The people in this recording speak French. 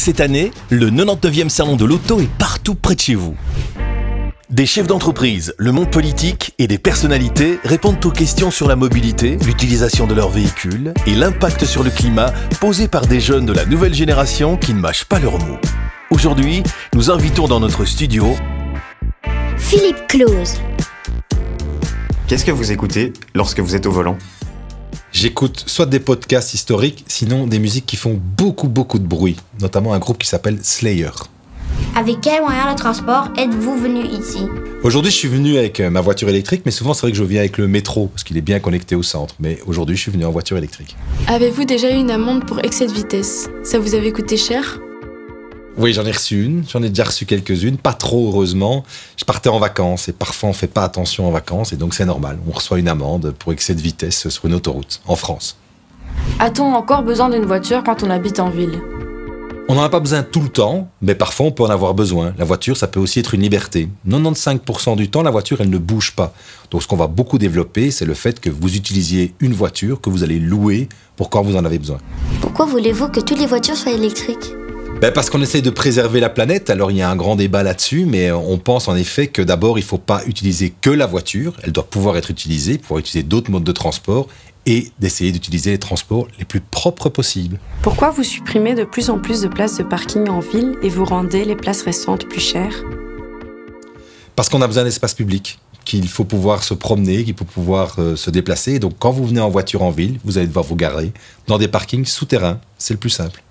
Cette année, le 99e salon de l'auto est partout près de chez vous. Des chefs d'entreprise, le monde politique et des personnalités répondent aux questions sur la mobilité, l'utilisation de leurs véhicules et l'impact sur le climat posés par des jeunes de la nouvelle génération qui ne mâchent pas leurs mots. Aujourd'hui, nous invitons dans notre studio Philippe Close. Qu'est-ce que vous écoutez lorsque vous êtes au volant? J'écoute soit des podcasts historiques, sinon des musiques qui font beaucoup de bruit, notamment un groupe qui s'appelle Slayer. Avec quel moyen de transport êtes-vous venu ici? Aujourd'hui, je suis venu avec ma voiture électrique, mais souvent c'est vrai que je viens avec le métro, parce qu'il est bien connecté au centre. Mais aujourd'hui, je suis venu en voiture électrique. Avez-vous déjà eu une amende pour excès de vitesse? Ça vous avait coûté cher? Oui, j'en ai reçu une, j'en ai déjà reçu quelques-unes, pas trop heureusement. Je partais en vacances et parfois on fait pas attention en vacances et donc c'est normal. On reçoit une amende pour excès de vitesse sur une autoroute, en France. A-t-on encore besoin d'une voiture quand on habite en ville? On n'en a pas besoin tout le temps, mais parfois on peut en avoir besoin. La voiture, ça peut aussi être une liberté. 95% du temps, la voiture, elle ne bouge pas. Donc ce qu'on va beaucoup développer, c'est le fait que vous utilisiez une voiture que vous allez louer pour quand vous en avez besoin. Pourquoi voulez-vous que toutes les voitures soient électriques? Parce qu'on essaye de préserver la planète, alors il y a un grand débat là-dessus, mais on pense en effet que d'abord il ne faut pas utiliser que la voiture, elle doit pouvoir être utilisée, pouvoir utiliser d'autres modes de transport et d'essayer d'utiliser les transports les plus propres possibles. Pourquoi vous supprimez de plus en plus de places de parking en ville et vous rendez les places restantes plus chères? Parce qu'on a besoin d'espace public, qu'il faut pouvoir se promener, qu'il faut pouvoir se déplacer. Donc quand vous venez en voiture en ville, vous allez devoir vous garer dans des parkings souterrains, c'est le plus simple.